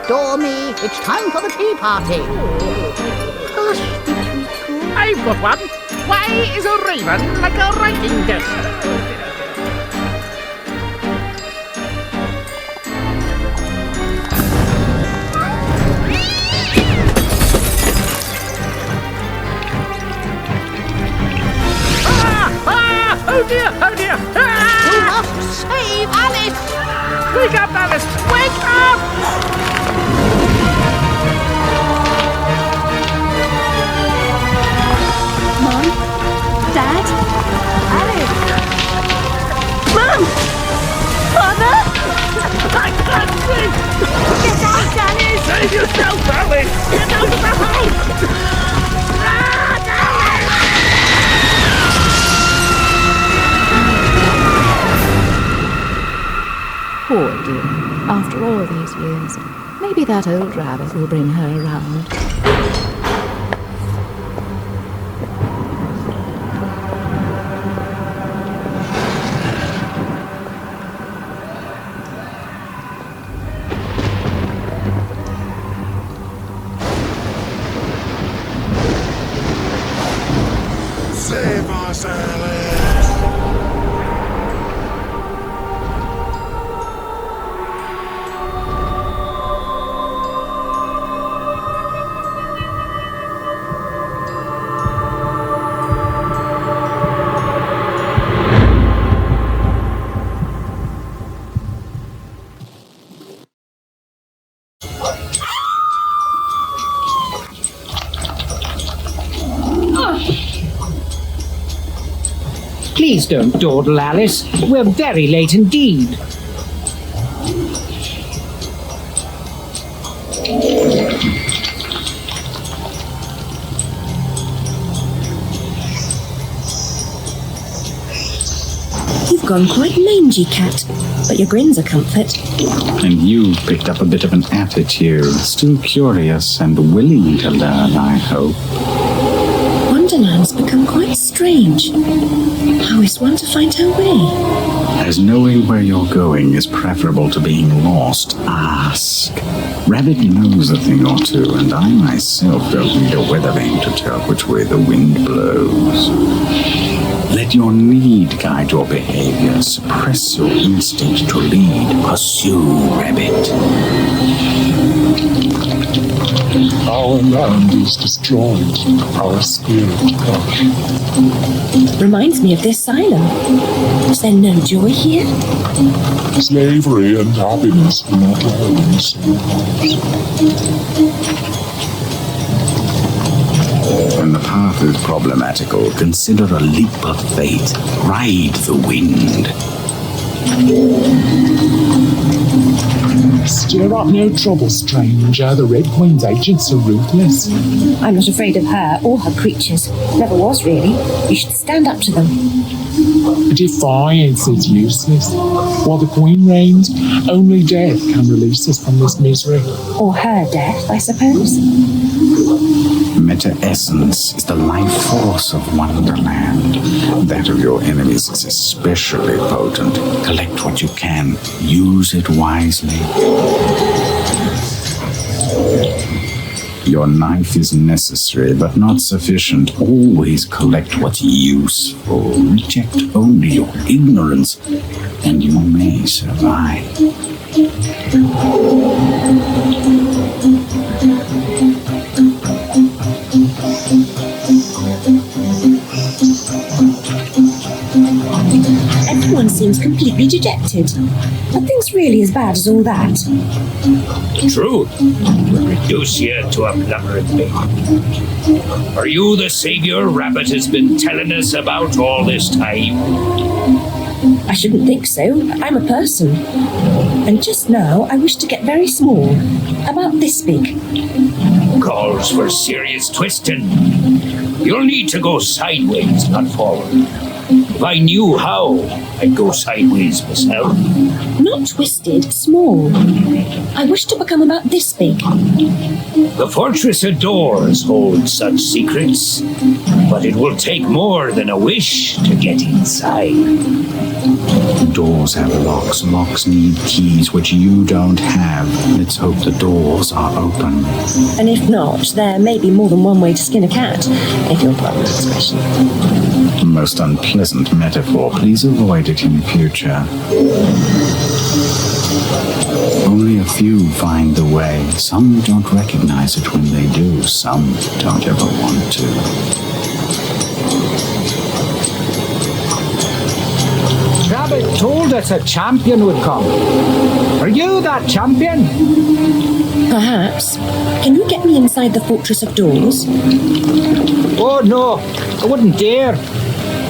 adore me. It's time for the tea party. Hush, Twinkle. I've got one. Why is a raven like a writing desk? Oh dear, oh dear! Ah! You must save Alice! Wake up, Alice! Wake up! Mom? Dad? Alice? Mom! Father? I can't sleep! Get out, Alice! Save yourself, Alice! Get out of the house! Run, Alice! Poor dear, after all these years, maybe that old rabbit will bring her around. Save us, Alice! Please don't dawdle, Alice. We're very late indeed. You've gone quite mangy, Cat, but your grin's a comfort. And you picked up a bit of an attitude. Still curious and willing to learn, I hope. Wonderland's become quite strange. How is one to find her way? As knowing where you're going is preferable to being lost, ask. Rabbit knows a thing or two, and I myself don't need a weather vane to tell which way the wind blows. Let your need guide your behavior. Suppress your instinct to lead. Pursue, Rabbit. Our land is destroyed. Our spirit crushed. Reminds me of the asylum. Is there no joy here? Slavery and happiness do not lie in the same house. When the path is problematical, consider a leap of faith. Ride the wind. Stir up no trouble, stranger. The Red Queen's agents are ruthless. I'm not afraid of her or her creatures. Never was, really. You should stand up to them. Defiance is useless. While the Queen reigns, only death can release us from this misery. Or her death, I suppose. Meta-essence is the life force of Wonderland. That of your enemies is especially potent. Collect what you can. Use it wisely. Your knife is necessary, but not sufficient. Always collect what's useful. Reject only your ignorance, and you may survive. Everyone seems completely dejected. Are things really as bad as all that? Truth will reduce you to a blubbering baby. Are you the savior Rabbit has been telling us about all this time? I shouldn't think so. I'm a person. And just now, I wish to get very small. About this big. Calls for serious twisting. You'll need to go sideways, not forward. If I knew how, I'd go sideways myself. Not twisted, small. I wish to become about this big. The fortress of doors holds such secrets, but it will take more than a wish to get inside. Doors have locks. Locks need keys, which you don't have. Let's hope the doors are open. And if not, there may be more than one way to skin a cat, if you'll pardon the expression. Most unpleasant metaphor. Please avoid it in future. Only a few find the way. Some don't recognize it when they do. Some don't ever want to. Rabbit told us a champion would come. Are you that champion? Perhaps. Can you get me inside the Fortress of Doors? Oh no, I wouldn't dare.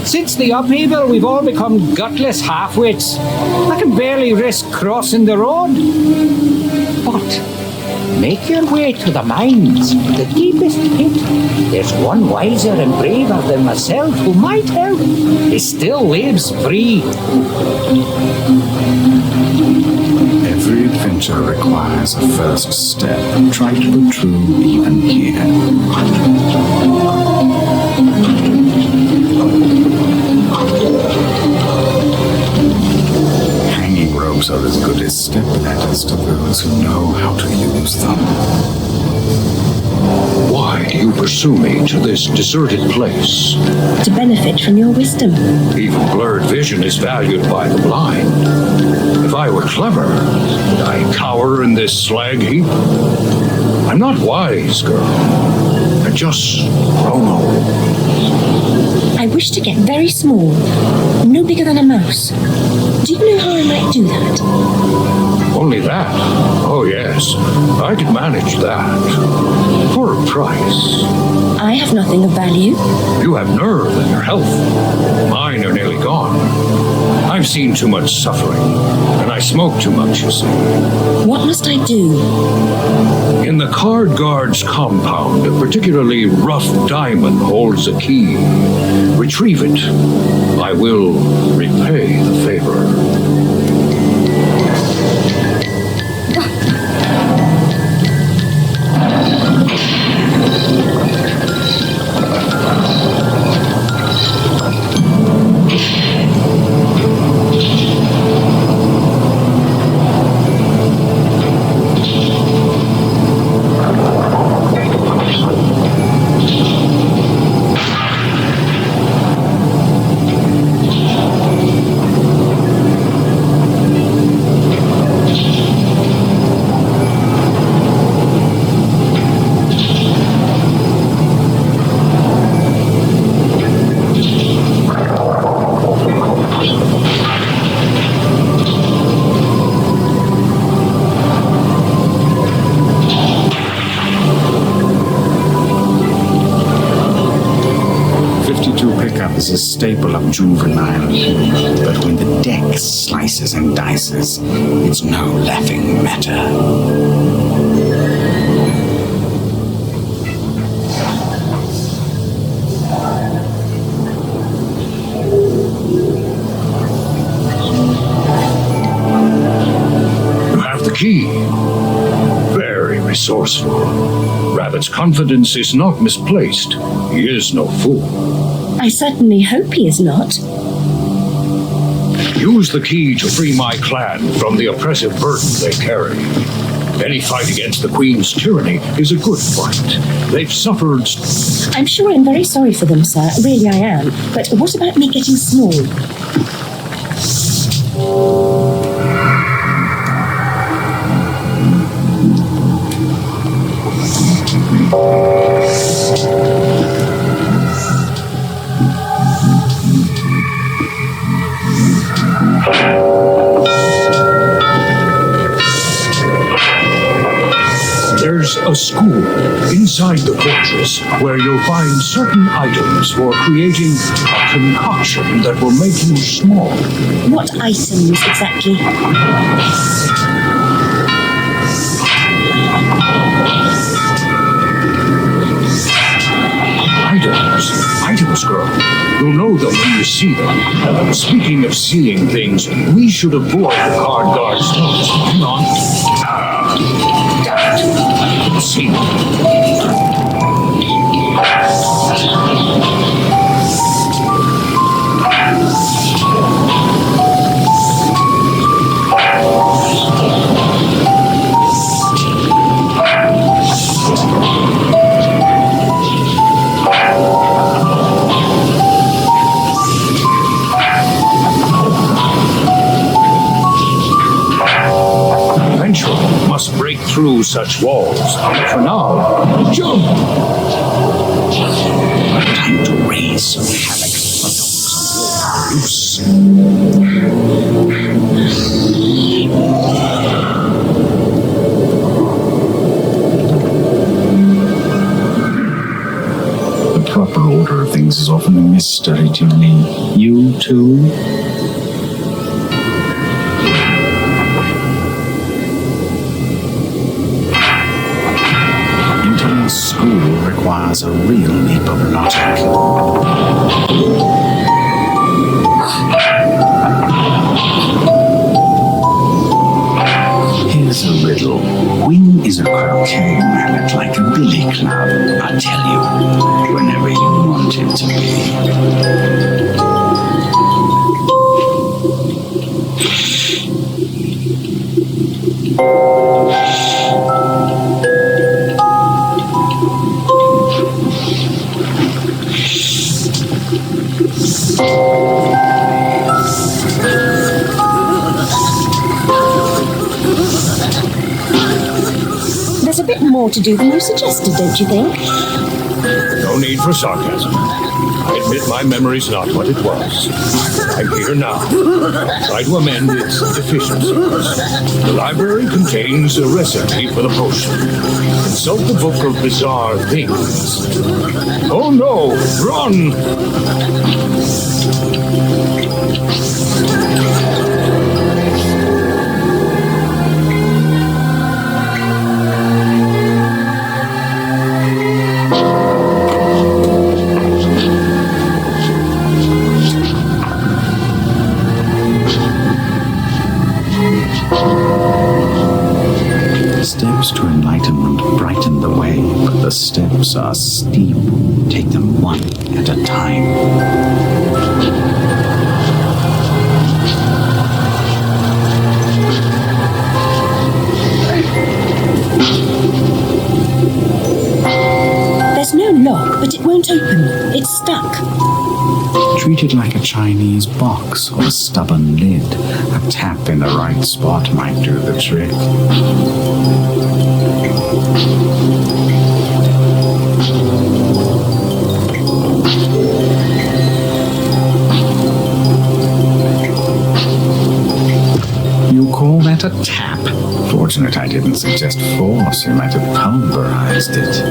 Since the upheaval, we've all become gutless half-wits. I can barely risk crossing the road. But make your way to the mines, the deepest pit. There's one wiser and braver than myself who might help. He still lives free. Every adventure requires a first step. Try to be true even here. Hanging ropes are as good as step ladders to those who know how to use them. Why do you pursue me to this deserted place? To benefit from your wisdom. Even blurred vision is valued by the blind. If I were clever, would I cower in this slag heap? I'm not wise, girl. I just grown old. I wish to get very small, no bigger than a mouse. Do you know how I might do that? Only that? Oh, yes. I could manage that. For a price. I have nothing of value. You have nerve and your health. Mine are nearly gone. I've seen too much suffering, and I smoke too much, you see. What must I do? In the card guard's compound, a particularly rough diamond holds a key. Retrieve it. I will repay the favor. Is a staple of juvenile humor, but when the deck slices and dices, it's no laughing matter. You have the key. Very resourceful. Rabbit's confidence is not misplaced. He is no fool. I certainly hope he is not. Use the key to free my clan from the oppressive burden they carry. Any fight against the Queen's tyranny is a good fight. They've suffered... I'm sure I'm very sorry for them, sir. Really I am. But what about me getting small? There's a school inside the fortress where you'll find certain items for creating a concoction that will make you small. What items exactly? Items, girl. You'll know them when you see them. Speaking of seeing things, we should avoid the card guard's nose. Hang on. See. through such walls. For now, jump! Time to raise some havoc for those of war loose. The proper order of things is often a mystery to me. You too? Entering school requires a real leap of logic. Here's a riddle. When is a croquet mallet like a billy club? I'll tell you, whenever you want it to be. There's a bit more to do than you suggested, don't you think? No need for sarcasm. I admit my memory's not what it was. I'm here now. Try to amend its deficiencies. The library contains a recipe for the potion. Consult the book of bizarre things. Oh no! Run! Steps to enlightenment brighten the way, but the steps are steep. Take them one at a time. There's no lock, but it won't open. It's stuck. Treat it like a Chinese box or a stubborn lid. A tap in the right spot might do the trick. You call that a tap? Fortunate I didn't suggest force. You might have pulverized it.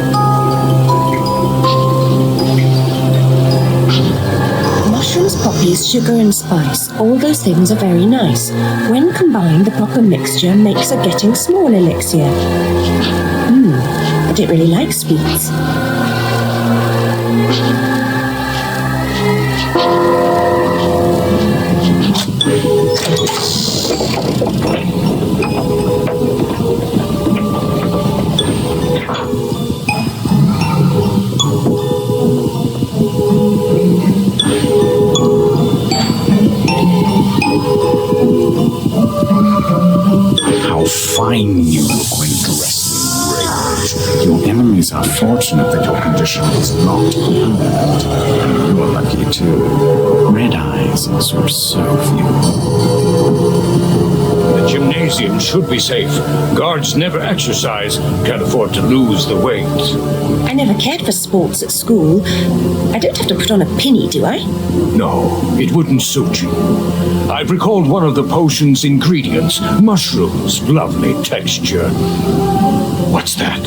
Mushrooms, poppies, sugar and spice, all those things are very nice. When combined, the proper mixture makes a getting small elixir. I don't really like sweets. How fine you look when dressed in rage. Your enemies are fortunate that your condition is not permanent. And you're lucky too. Red eyes are so few. The gymnasium should be safe. Guards never exercise, can't afford to lose the weight. I never cared for sports at school. I don't have to put on a pinny, do I? No, it wouldn't suit you. I've recalled one of the potion's ingredients. Mushrooms, lovely texture. What's that?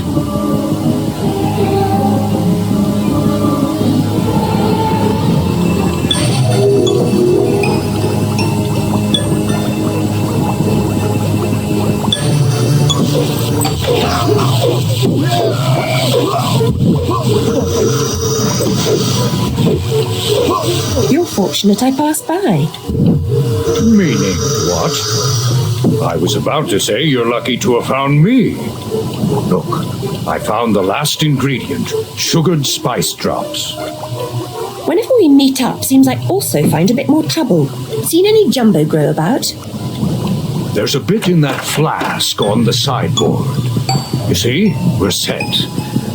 You're fortunate I passed by. Meaning what? I was about to say you're lucky to have found me. Look, I found the last ingredient, sugared spice drops. Whenever we meet up, seems I also find a bit more trouble. Seen any jumbo grow about? There's a bit in that flask on the sideboard. You see, we're set.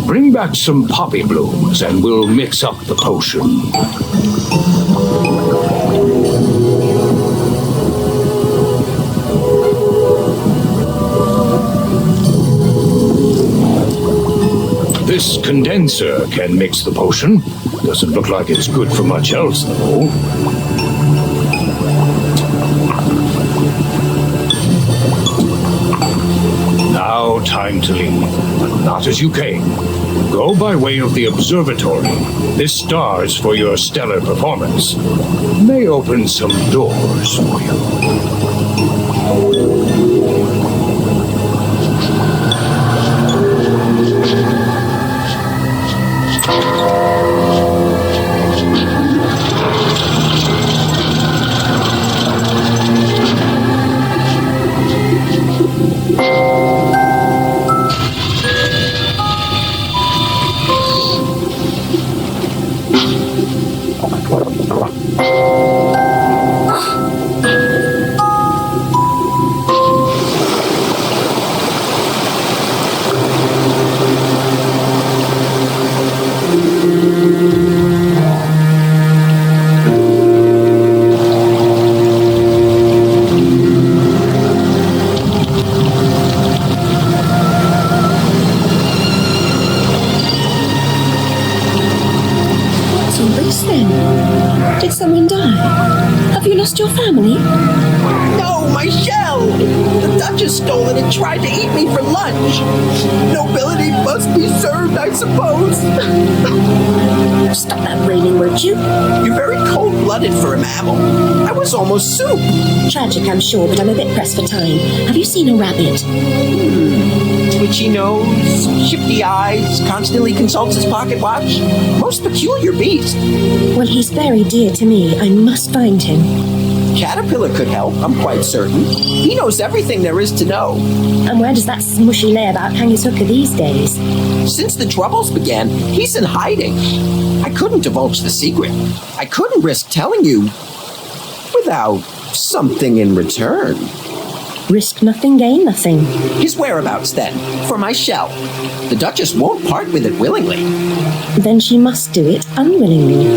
Bring back some poppy blooms and we'll mix up the potion. condenser can mix the potion. Doesn't look like it's good for much else, though. Now time to leave, but not as you came. Go by way of the observatory. This star's for your stellar performance. May open some doors for you. Did someone die? Have you lost your family? No, my shell! The Duchess stole it and tried to eat me for lunch. Nobility must be served, I suppose. Stop that raining, won't you? You're very cold-blooded for a mammal. I was almost soup. Tragic, I'm sure, but I'm a bit pressed for time. Have you seen a rabbit? Twitchy nose, shifty eyes, constantly consults his pocket watch. Most peculiar beast. Well, he's very dear to me. I must find him. Caterpillar could help, I'm quite certain. He knows everything there is to know. And where does that smushy layabout hang his hooker these days? Since the troubles began, he's in hiding. I couldn't divulge the secret. I couldn't risk telling you without something in return. Risk nothing, gain nothing. His whereabouts, then, for my shell. The Duchess won't part with it willingly. Then she must do it unwillingly.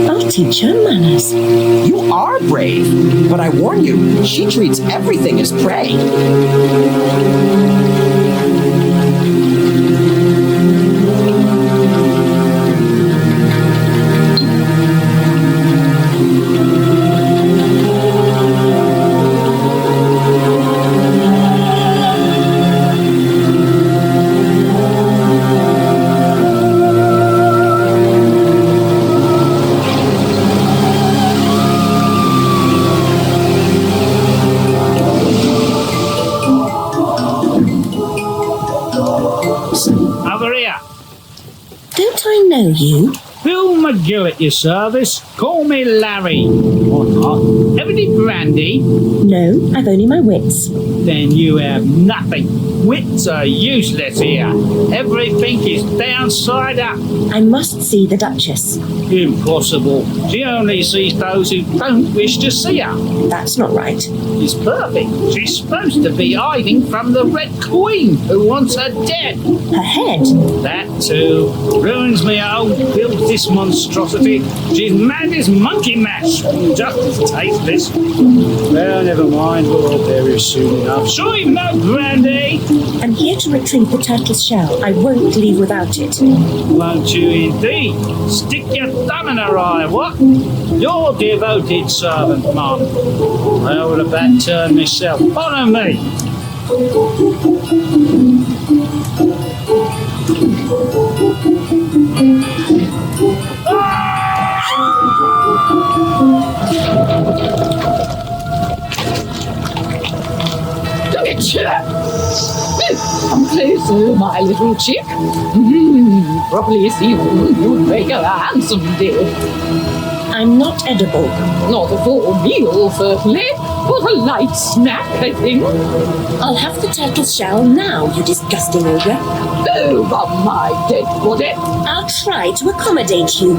I'll teach her manners. You are brave, but I warn you, she treats everything as prey. Don't I know you? Bill McGill at your service. Call me Larry. Or not. Have any brandy? No, I've only my wits. Then you have nothing. Wits are useless here. Everything is downside up. I must see the Duchess. Impossible. She only sees those who don't wish to see her. That's not right. It's perfect. She's supposed to be hiding from the Red Queen, who wants her dead. Her head? That too. Ruins me old built this monstrosity. She's mad as monkey mash. Just as tasteless. Well, never mind. We'll all perish soon enough. Sure you've no brandy? I'm here to retrieve the turtle's shell. I won't leave without it. Won't you indeed? Stick your thumb in her eye, what? Your devoted servant, Mum. I would have that turn myself. Follow me. Come closer, my little chick. Properly seasoned, you'd make a handsome dish. I'm not edible. Not a full meal, certainly, but a light snack, I think. I'll have the turtle's shell now, you disgusting ogre. Over my dead body. I'll try to accommodate you.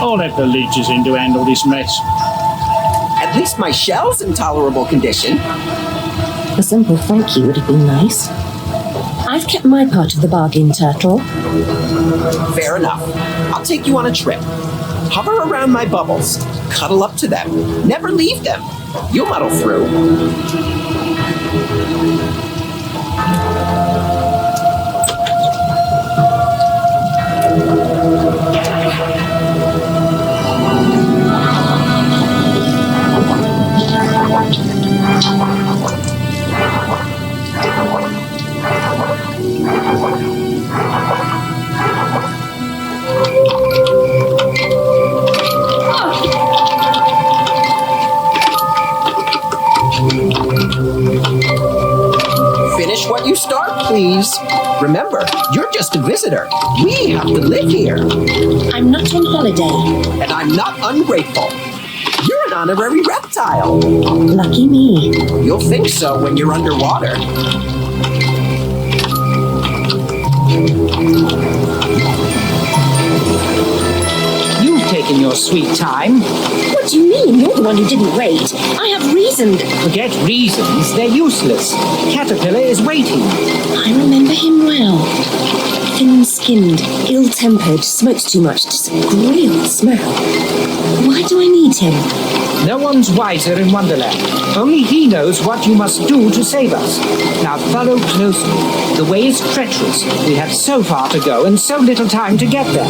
All that the leeches in to handle this mess. At least my shell's in tolerable condition. A simple thank you would have been nice. I've kept my part of the bargain, Turtle. Fair enough. I'll take you on a trip. Hover around my bubbles. Cuddle up to them. Never leave them. You'll muddle through. Finish what you start, please. Remember, you're just a visitor. We have to live here. I'm not on holiday. And I'm not ungrateful. You're an honorary reptile. Lucky me. You'll think so when you're underwater. You've taken your sweet time. What do you mean? You're the one who didn't wait. I have reasoned. Forget reasons, they're useless. Caterpillar is waiting. I remember him well. Thin-skinned, ill-tempered, smokes too much, disagreeable smell. Why do I need him? No one's wiser in Wonderland. Only he knows what you must do to save us. Now follow closely. The way is treacherous. We have so far to go and so little time to get there.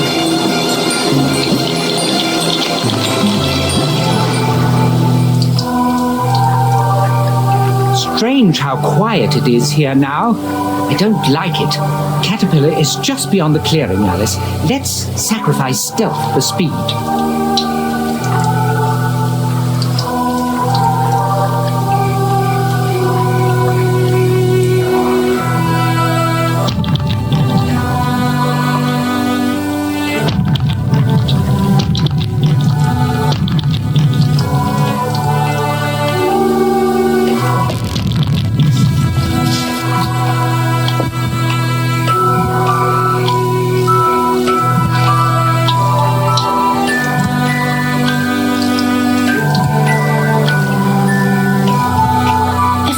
Strange how quiet it is here now. I don't like it. Caterpillar is just beyond the clearing, Alice. Let's sacrifice stealth for speed.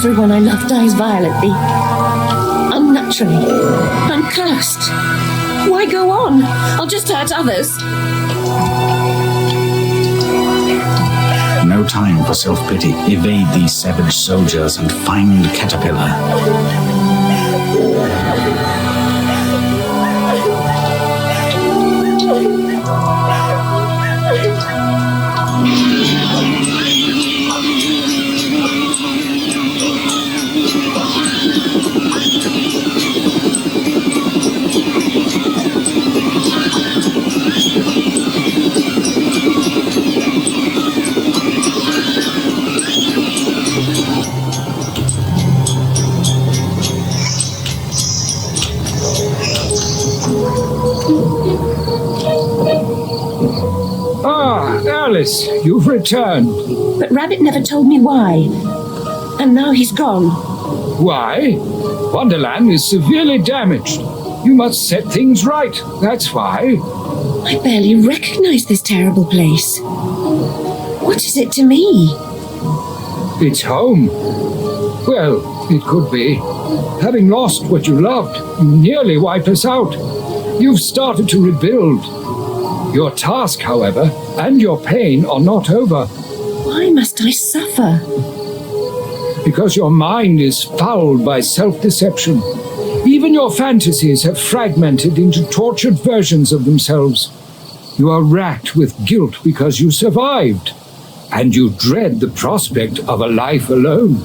Everyone I love dies violently. Unnaturally. I'm cursed. Why go on? I'll just hurt others. No time for self-pity. Evade these savage soldiers and find Caterpillar. Ah, Alice, you've returned. But Rabbit never told me why. And now he's gone. Why? Wonderland is severely damaged. You must set things right, that's why. I barely recognize this terrible place. What is it to me? It's home. Well, it could be. Having lost what you loved, you nearly wiped us out. You've started to rebuild. Your task, however, and your pain are not over. Why must I suffer? Because your mind is fouled by self-deception. Even your fantasies have fragmented into tortured versions of themselves. You are racked with guilt because you survived, and you dread the prospect of a life alone.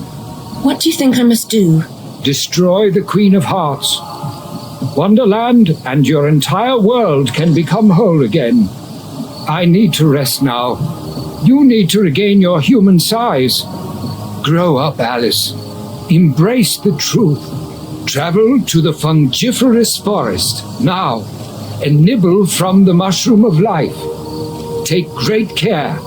What do you think I must do? Destroy the Queen of Hearts. Wonderland and your entire world can become whole again. I need to rest now. You need to regain your human size. Grow up, Alice. Embrace the truth. Travel to the fungiferous forest now and nibble from the mushroom of life. Take great care.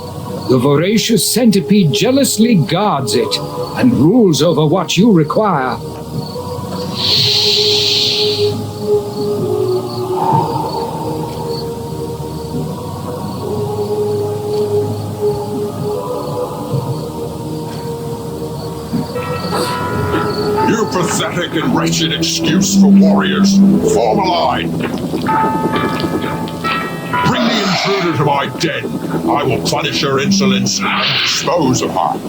The voracious centipede jealously guards it and rules over what you require. pathetic and wretched excuse for warriors. Form a line. Bring the intruder to my den. I will punish her insolence and dispose of her.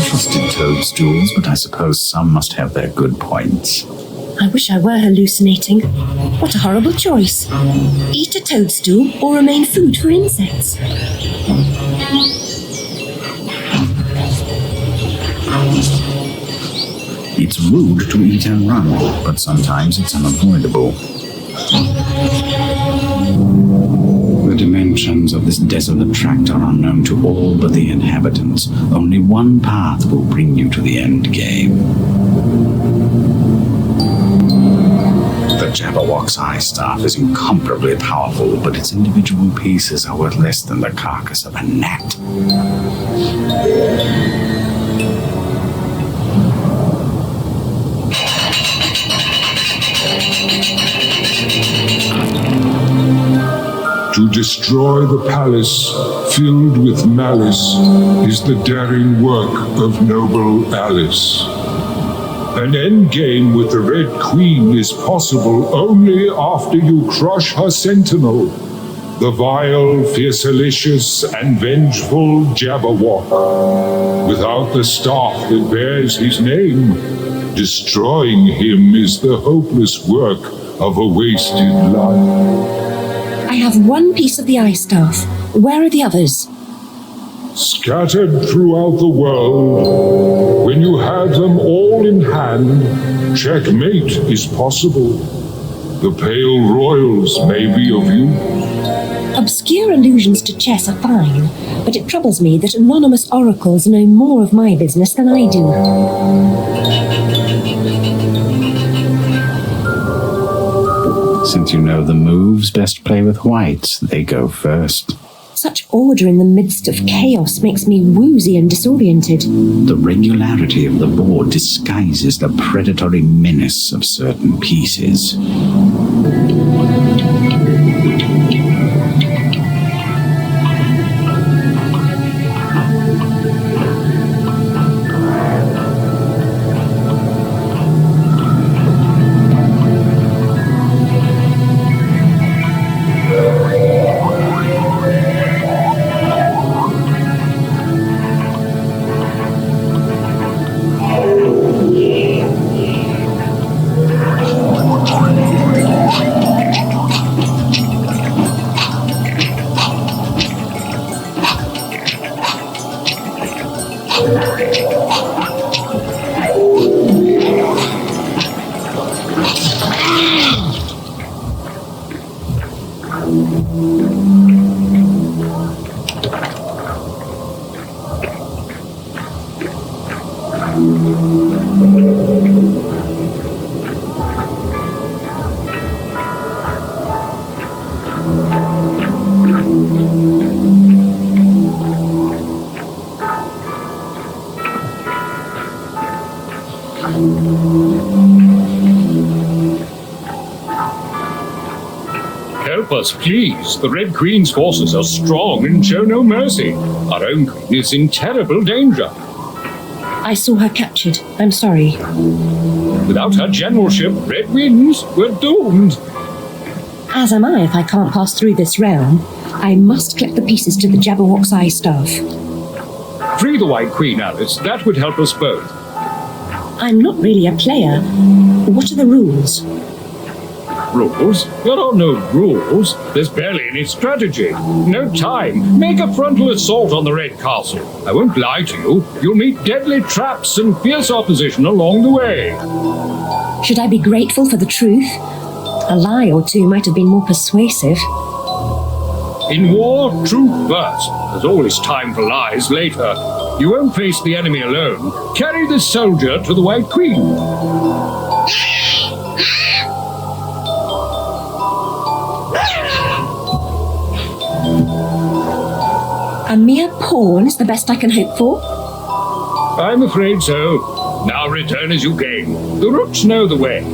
Trusted toadstools, but I suppose some must have their good points. I wish I were hallucinating. What a horrible choice. Eat a toadstool or remain food for insects. It's rude to eat and run, but sometimes it's unavoidable. The dimensions of this desolate tract are unknown to all but the inhabitants. Only one path will bring you to the end game. The Jabberwock's eye staff is incomparably powerful, but its individual pieces are worth less than the carcass of a gnat. To destroy the palace filled with malice is the daring work of noble Alice. An endgame with the Red Queen is possible only after you crush her sentinel, the vile, fiercelicious, and vengeful Jabberwock. Without the staff that bears his name, destroying him is the hopeless work of a wasted life. I have one piece of the eye staff. Where are the others? Scattered throughout the world, when you have them all in hand, checkmate is possible. The pale royals may be of use. Obscure allusions to chess are fine, but it troubles me that anonymous oracles know more of my business than I do. Since you know the moves, best play with whites. They go first. Such order in the midst of chaos makes me woozy and disoriented. The regularity of the board disguises the predatory menace of certain pieces. Help us, please. The Red Queen's forces are strong and show no mercy. Our own queen is in terrible danger. I saw her captured. I'm sorry. Without her generalship, Red Winds were doomed. As am I if I can't pass through this realm. I must collect the pieces to the Jabberwock's eye staff. Free the White Queen, Alice. That would help us both. I'm not really a player. What are the rules? rules. There are no rules. There's barely any strategy. No time. Make a frontal assault on the Red Castle. I won't lie to you. You'll meet deadly traps and fierce opposition along the way. Should I be grateful for the truth? A lie or two might have been more persuasive. In war, truth first. There's always time for lies later. You won't face the enemy alone. Carry this soldier to the White Queen. A mere pawn is the best I can hope for? I'm afraid so. Now return as you came. The rooks know the way.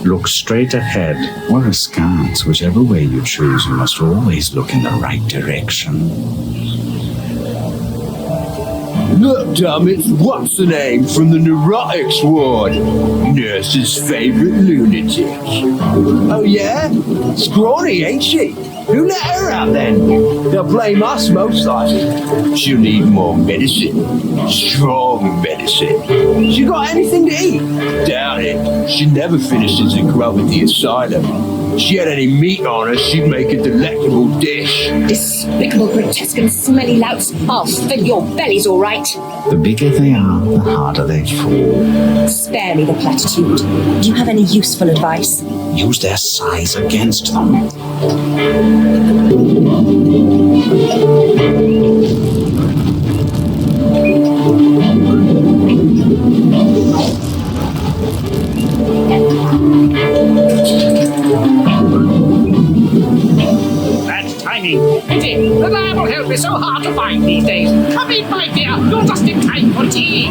Look straight ahead or askance. Whichever way you choose, you must always look in the right direction. Look, damn it, what's the name from the neurotics ward? Nurse's favourite lunatic. Oh yeah? Scrawny, ain't she? Who let her out then? They'll blame us most likely. She'll need more medicine. Strong medicine. She got anything to eat? Doubt it. She never finishes a grub at the asylum. If she had any meat on her, she'd make a delectable dish. Despicable, grotesque and smelly louts. I'll fill your bellies all right. The bigger they are, the harder they fall. Spare me the platitude. Do you have any useful advice? Use their size against them. That's tiny. Pity. Reliable help is so hard to find these days. Come in, my dear. You're just in time for tea.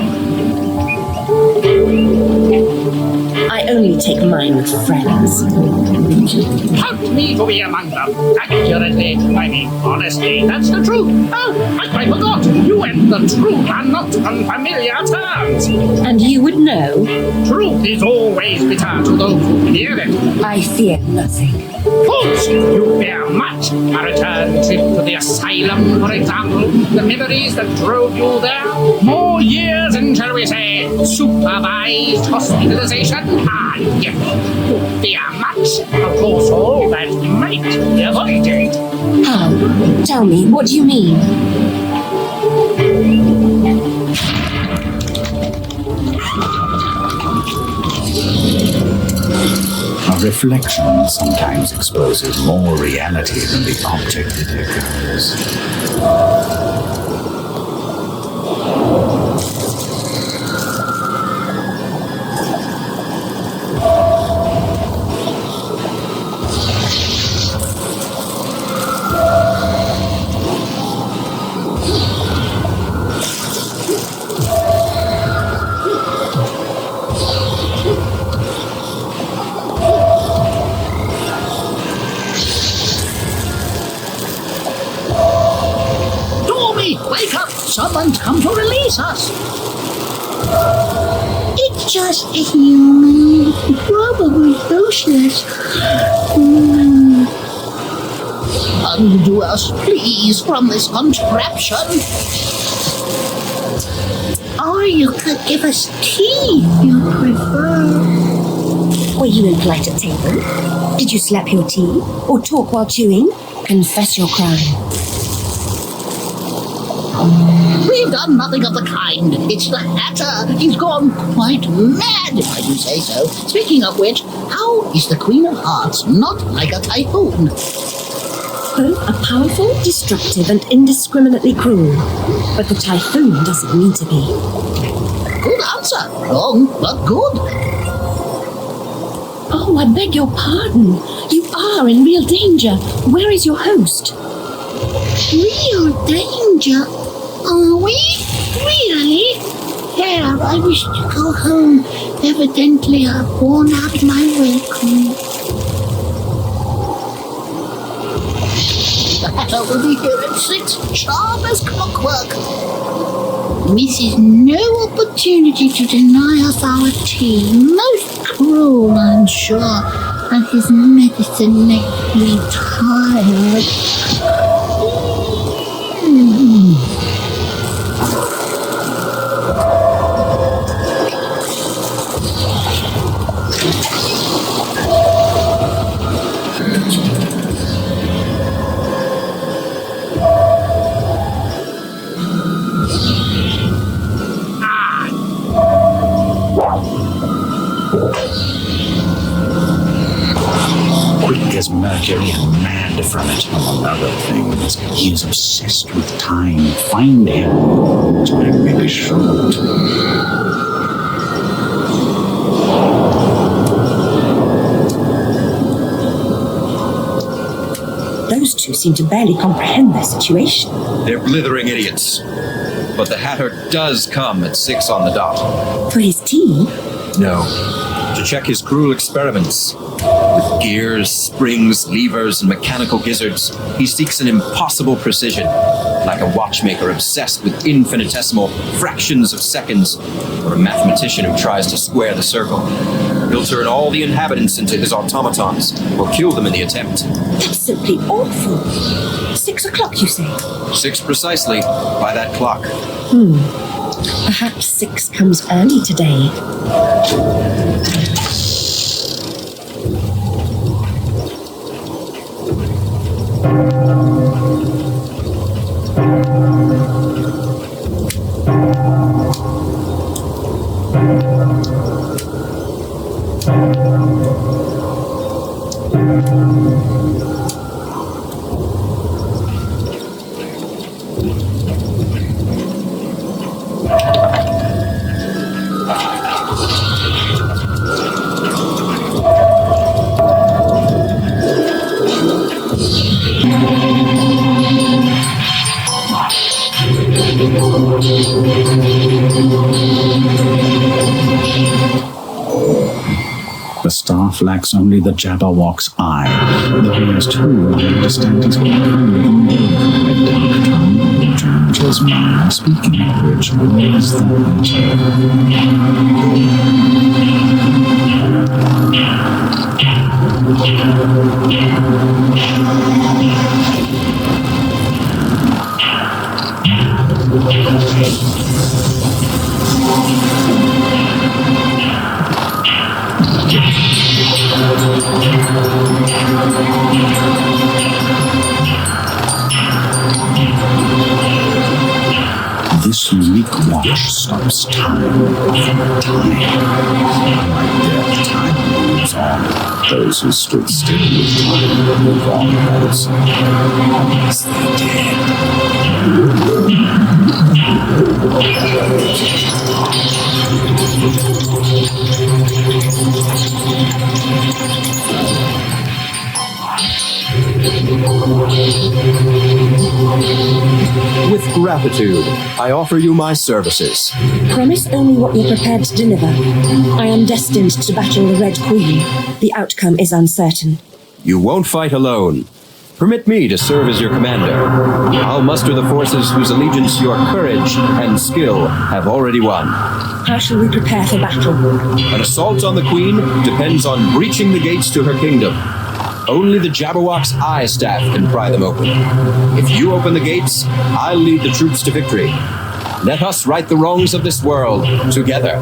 I only take mine with friends. Count me to be among them. Accurately, I mean honestly, that's the truth. Oh, I quite forgot. You and the truth are not on familiar terms. And you would know? Truth is always bitter to those who hear it. I fear nothing. Fools, you fear much. A return trip to the asylum, for example. The memories that drove you there. More years in, shall we say, supervised hospitalization. And yet, you fear much. Of course, all that might be avoided. How? Tell me, what do you mean? A reflection sometimes exposes more reality than the object it echoes. someone's come to release us. It's just a human, probably useless. Undo us, please, from this contraption. Or you could give us tea if you prefer. Were you impolite at table? Did you slap your tea? Or talk while chewing? Confess your crime. We've done nothing of the kind. It's the Hatter. He's gone quite mad, if I do say so. Speaking of which, how is the Queen of Hearts not like a typhoon? Both are powerful, destructive, and indiscriminately cruel. But the typhoon doesn't need to be. Good answer. Wrong, but good. Oh, I beg your pardon. You are in real danger. Where is your host? Real danger? Are we? Really? Yeah, I wish to go home. Evidently, I've worn out my welcome. The Hatter will be here at 6, sharp as clockwork. Misses no opportunity to deny us our tea. Most cruel, I'm sure. And his medicine makes me tired. Quick as Mercury and mad from it, among other things. He is obsessed with time. Find him. Time may be short. Those two seem to barely comprehend their situation. They're blithering idiots. But the Hatter does come at 6 on the dot. For his tea? No. To check his cruel experiments. With gears, springs, levers, and mechanical gizzards, he seeks an impossible precision, like a watchmaker obsessed with infinitesimal fractions of seconds, or a mathematician who tries to square the circle. He'll turn all the inhabitants into his automatons, or kill them in the attempt. That's simply awful. 6 o'clock, you say? 6 precisely, by that clock. Perhaps 6 comes early today. The staff lacks only the Jabberwock's eye. Though he has two, I understand he's got Tells me I'm speaking of which, where is This unique watch stops time. Unlike death, time moves on. Those who stood still with time move on also. Unless they did. With gratitude, I offer you my services. Promise only what you're prepared to deliver. I am destined to battle the Red Queen. The outcome is uncertain. You won't fight alone. Permit me to serve as your commander. I'll muster the forces whose allegiance your courage and skill have already won. How shall we prepare for battle? An assault on the Queen depends on breaching the gates to her kingdom. Only the Jabberwock's eye staff can pry them open. If you open the gates, I'll lead the troops to victory. Let us right the wrongs of this world together.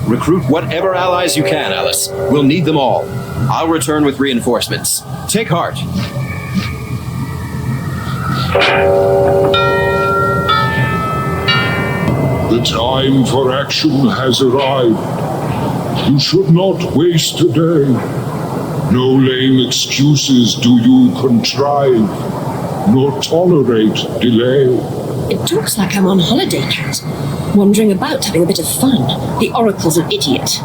Recruit whatever allies you can, Alice. We'll need them all. I'll return with reinforcements. Take heart. The time for action has arrived. You should not waste a day. No lame excuses do you contrive, nor tolerate delay. It talks like I'm on holiday, Cat. Wandering about having a bit of fun. The Oracle's an idiot.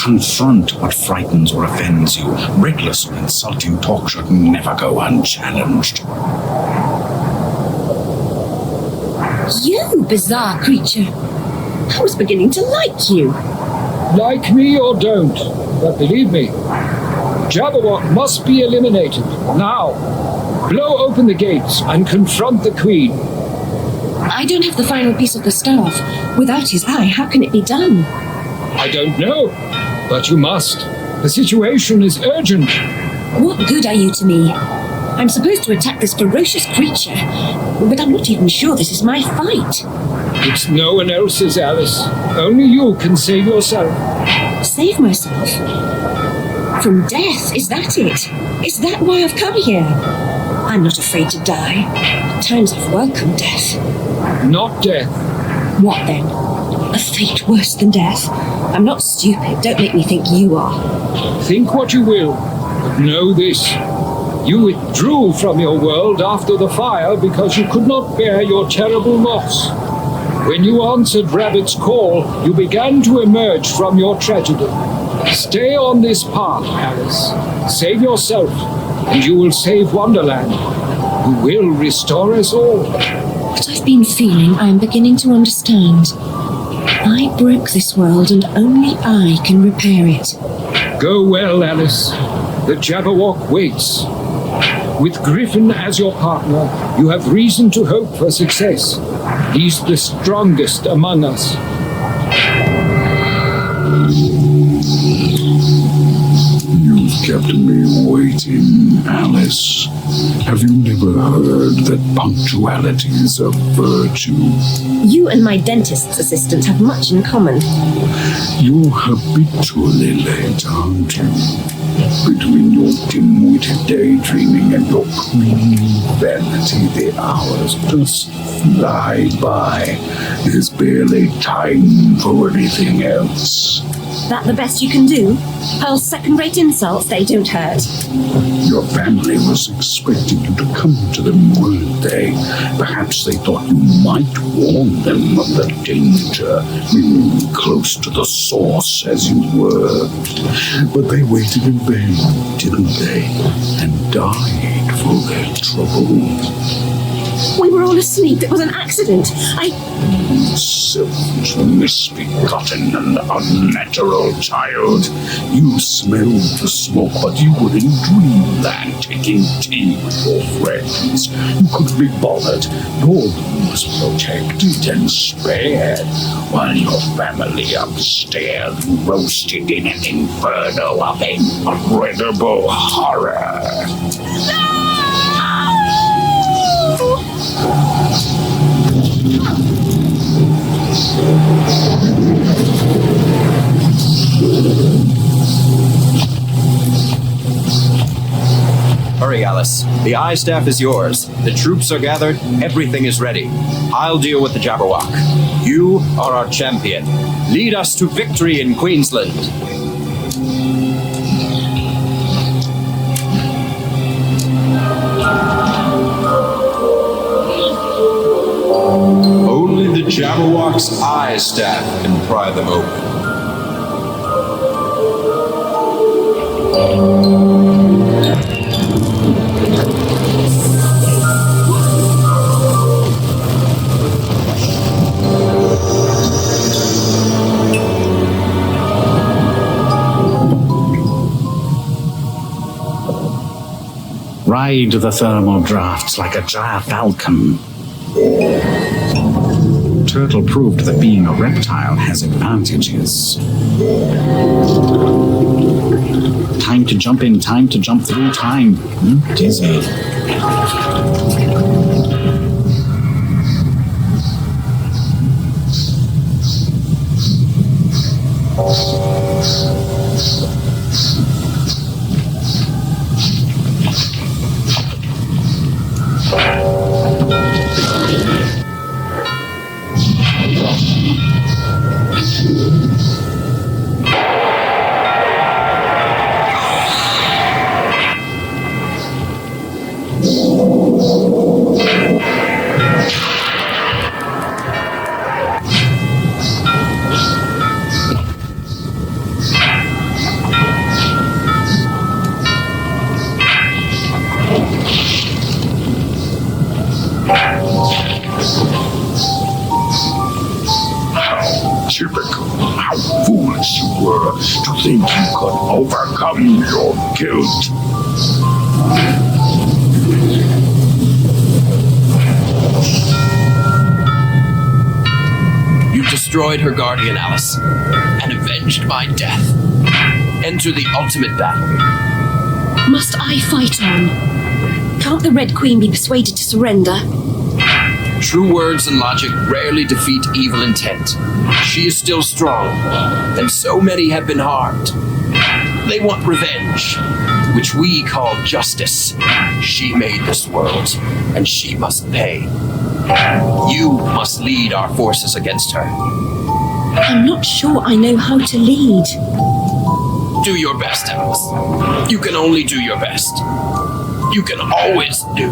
Confront what frightens or offends you. Reckless or insulting talk should never go unchallenged. You bizarre creature. I was beginning to like you. Like me or don't, but believe me, Jabberwock must be eliminated now. Blow open the gates and confront the Queen. I don't have the final piece of the staff. Without his eye, how can it be done? I don't know, but you must. The situation is urgent. What good are you to me? I'm supposed to attack this ferocious creature, but I'm not even sure this is my fight. It's no one else's, Alice. Only you can save yourself. Save myself? From death? Is that it? Is that why I've come here? I'm not afraid to die. At times I've welcomed death. Not death. What then? A fate worse than death? I'm not stupid. Don't make me think you are. Think what you will, but know this. You withdrew from your world after the fire because you could not bear your terrible loss. When you answered Rabbit's call, you began to emerge from your tragedy. Stay on this path, Alice. Save yourself, and you will save Wonderland. You will restore us all. What I've been feeling, I am beginning to understand. I broke this world, and only I can repair it. Go well, Alice. The Jabberwock waits. With Griffin as your partner, you have reason to hope for success. He's the strongest among us. You've kept me waiting, Alice. Have you never heard that punctuality is a virtue? You and my dentist's assistant have much in common. You're habitually late, aren't you? Between your dim-witted daydreaming and your creamy vanity, the hours just fly by. There's barely time for anything else. That the best you can do? Pearl's second-rate insults, they don't hurt. Your family was expecting you to come to them, weren't they? Perhaps they thought you might warn them of the danger, being close to the source as you were. But they waited in vain, didn't they? And died for their trouble. We were all asleep. It was an accident. Selfish, misbegotten, and unnatural child. You smelled the smoke, but you were in dreamland taking tea with your friends. You couldn't be bothered. Your room was protected and spared, while your family upstairs roasted in an inferno of incredible horror. Hurry, Alice. The eye staff is yours. The troops are gathered. Everything is ready. I'll deal with the Jabberwock. You are our champion. Lead us to victory in Queensland. Only the Jabberwock's eye staff can pry them open. Ride the thermal drafts like a falcon. Turtle proved that being a reptile has advantages. Time to jump in, time to jump through time. Dizzy. Typical. How foolish you were to think you could overcome your guilt. You destroyed her guardian, Alice, and avenged my death. Enter the ultimate battle. Must I fight on? Can't the Red Queen be persuaded to surrender? True words and logic rarely defeat evil intent. She is still strong, and so many have been harmed. They want revenge, which we call justice. She made this world, and she must pay. You must lead our forces against her. I'm not sure I know how to lead. Do your best, Alice. You can only do your best. You can always do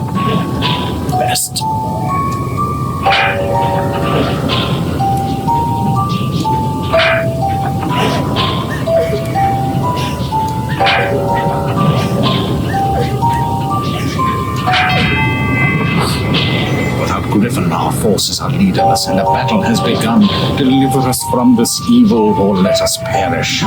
best. Without Griffin, our forces are leaderless, and a battle has begun. Deliver us from this evil, or let us perish.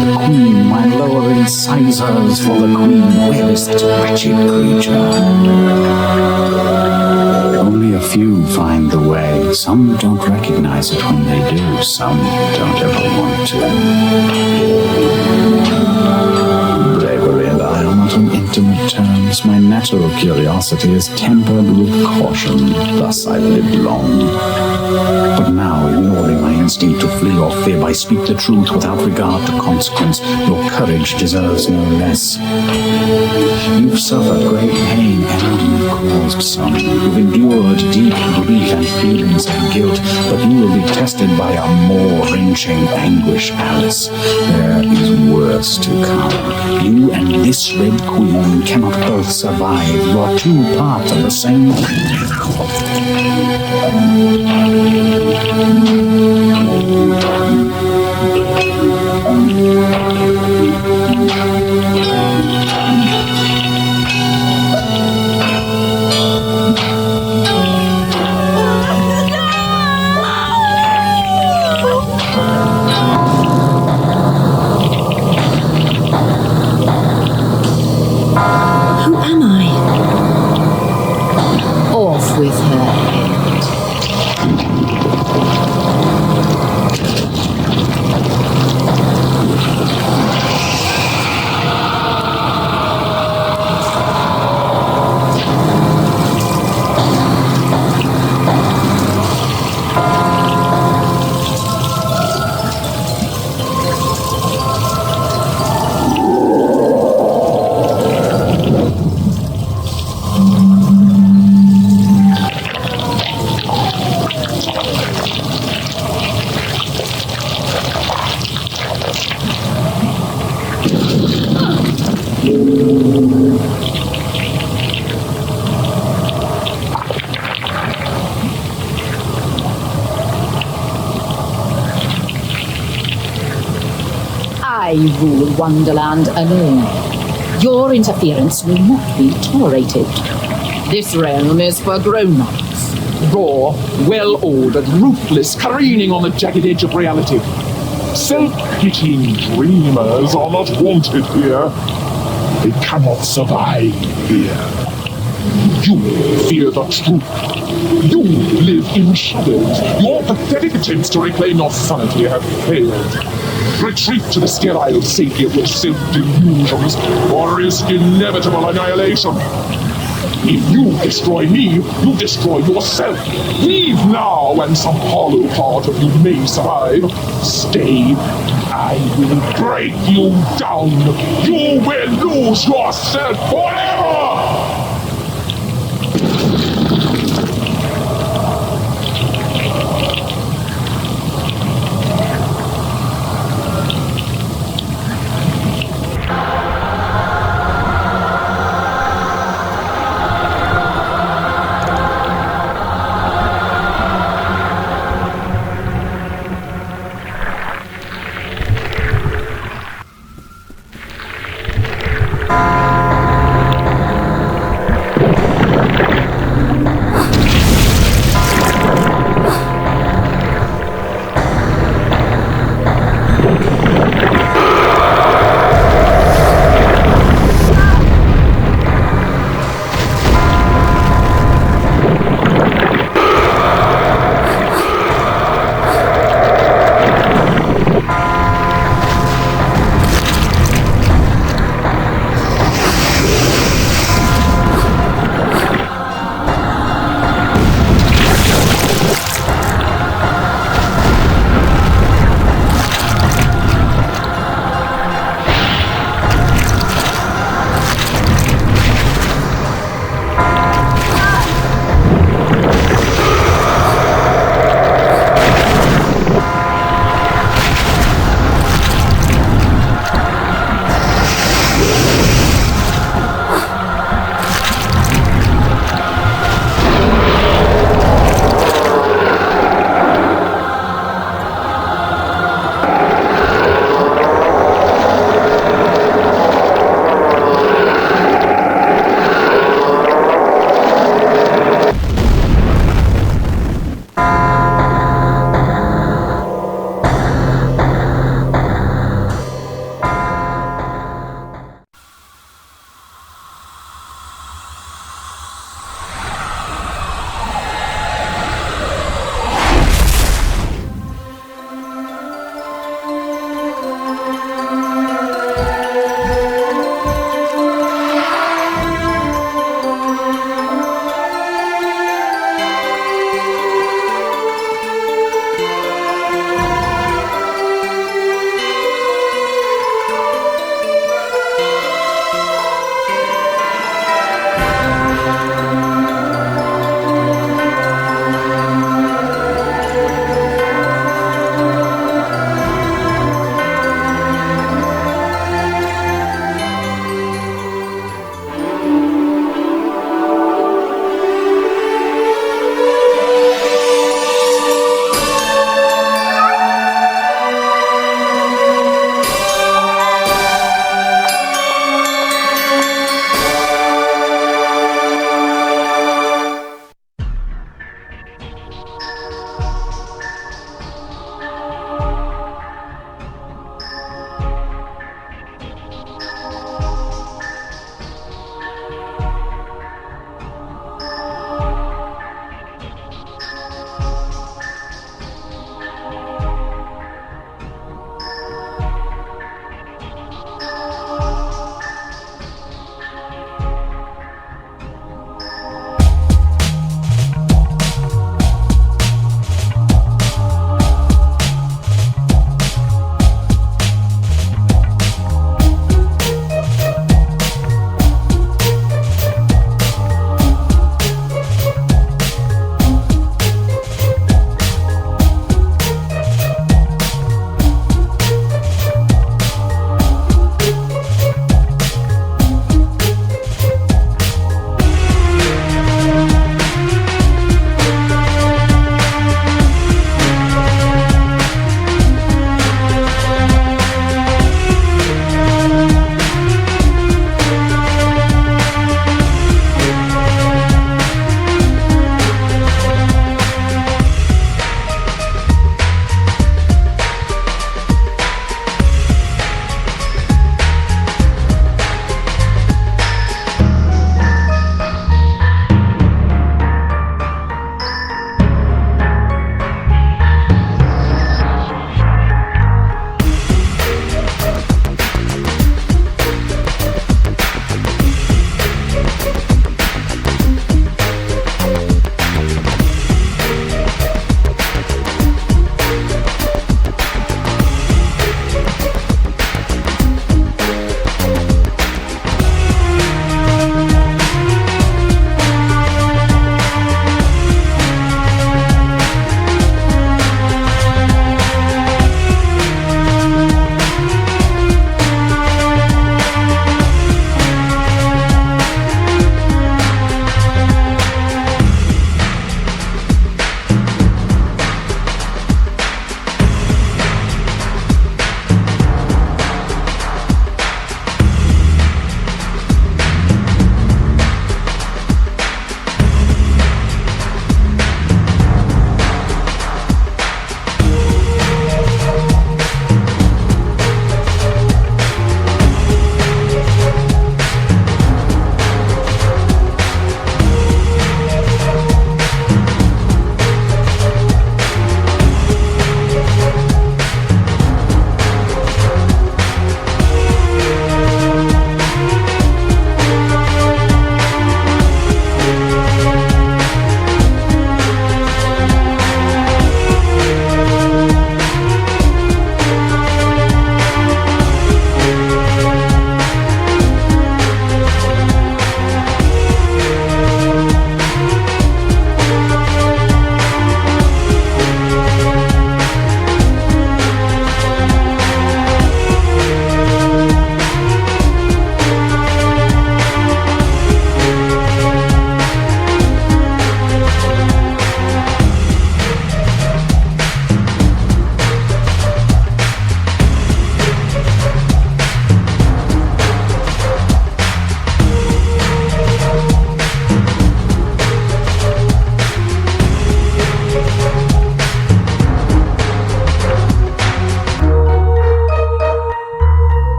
The queen, my lower incisors for the queen. Where is that wretched creature? Only a few find the way. Some don't recognize it when they do. Some don't ever want to. Bravery and I are not on intimate terms. My natural curiosity is tempered with caution. Thus I've lived long. But now, ignoring my instinct to flee or fib, I speak the truth without regard to consequence. Your courage deserves no less. You've suffered great pain, and you've caused some. You've endured deep grief and feelings of guilt, but you will be tested by a more wrenching anguish, Alice. There is worse to come. You and this Red Queen cannot both survive. You're two parts of the same Who am I? Off with her head. I rule Wonderland alone. Your interference will not be tolerated. This realm is for grown-ups. Raw, well-ordered, ruthless, careening on the jagged edge of reality. Self-pitying dreamers are not wanted here. They cannot survive here. You fear the truth. You live in shadows. Your pathetic attempts to reclaim your sanity have failed. Retreat to the sterile safety of your self-delusions, or risk inevitable annihilation. If you destroy me, you destroy yourself. Leave now, and some hollow part of you may survive. Stay. I will break you down. You will lose yourself forever!